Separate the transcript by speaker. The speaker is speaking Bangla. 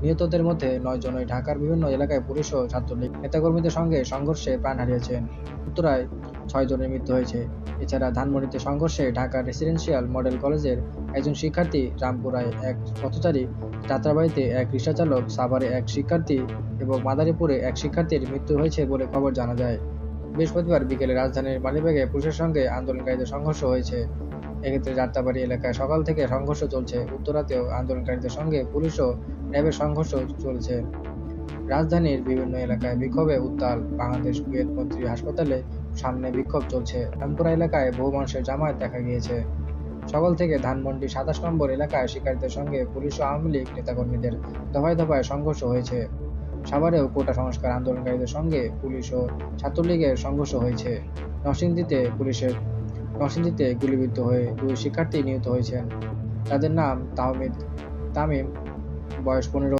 Speaker 1: নিহতদের মধ্যে 9 জনই ঢাকার বিভিন্ন এলাকায় পুলিশ ও ছাত্রলীগ নেতাকর্মীদের সঙ্গে সংঘর্ষে প্রাণ হারিয়েছেন। উত্তরায় 6 জনের মৃত্যু হয়েছে। এছাড়া ধানমন্ডিতে সংঘর্ষে ঢাকা রেসিডেন্সিয়াল মডেল কলেজের একজন শিক্ষার্থী, রামপুরায় এক পথচারী, যাত্রাবাড়ীতে এক রিকশাচালক, সাভারে এক শিক্ষার্থী এবং মাদারীপুরে এক শিক্ষার্থীর মৃত্যু হয়েছে বলে খবর জানা যায়। বৃহস্পতিবার বিকেলে রাজধানীর মালিবাগে পুলিশের সঙ্গে আন্দোলনকারীদের সংঘর্ষ হয়েছে। এক্ষেত্রে যাত্রাবাড়ী এলাকায় সকাল থেকে সংঘর্ষ চলছে। উত্তরাতেও আন্দোলনকারীদের সঙ্গে পুলিশ ও র্যাবের সংঘর্ষ চলছে। রাজধানীর বিভিন্ন এলাকায় বিক্ষোভে উত্তাল। বাংলাদেশ কুয়েত মৈত্রী হাসপাতালে সামনে বিক্ষোভ চলছে। রামপুরা এলাকায় বহু মানুষের জামায়াত দেখা গিয়েছে। সকাল থেকে ধানমন্ডি 27 নম্বর এলাকায় শিক্ষার্থীদের সঙ্গে পুলিশ ও আওয়ামী লীগ নেতাকর্মীদের দফায় দফায় সংঘর্ষ হয়েছে। সাভারেও কোটা সংস্কার আন্দোলনকারীদের সঙ্গে পুলিশ ও ছাত্রলীগের সংঘর্ষ হয়েছে। নরসিংদীতে গুলিবিদ্ধ হয়ে 2 শিক্ষার্থী নিহত হয়েছেন। তাদের নাম তামিম, বয়স 15।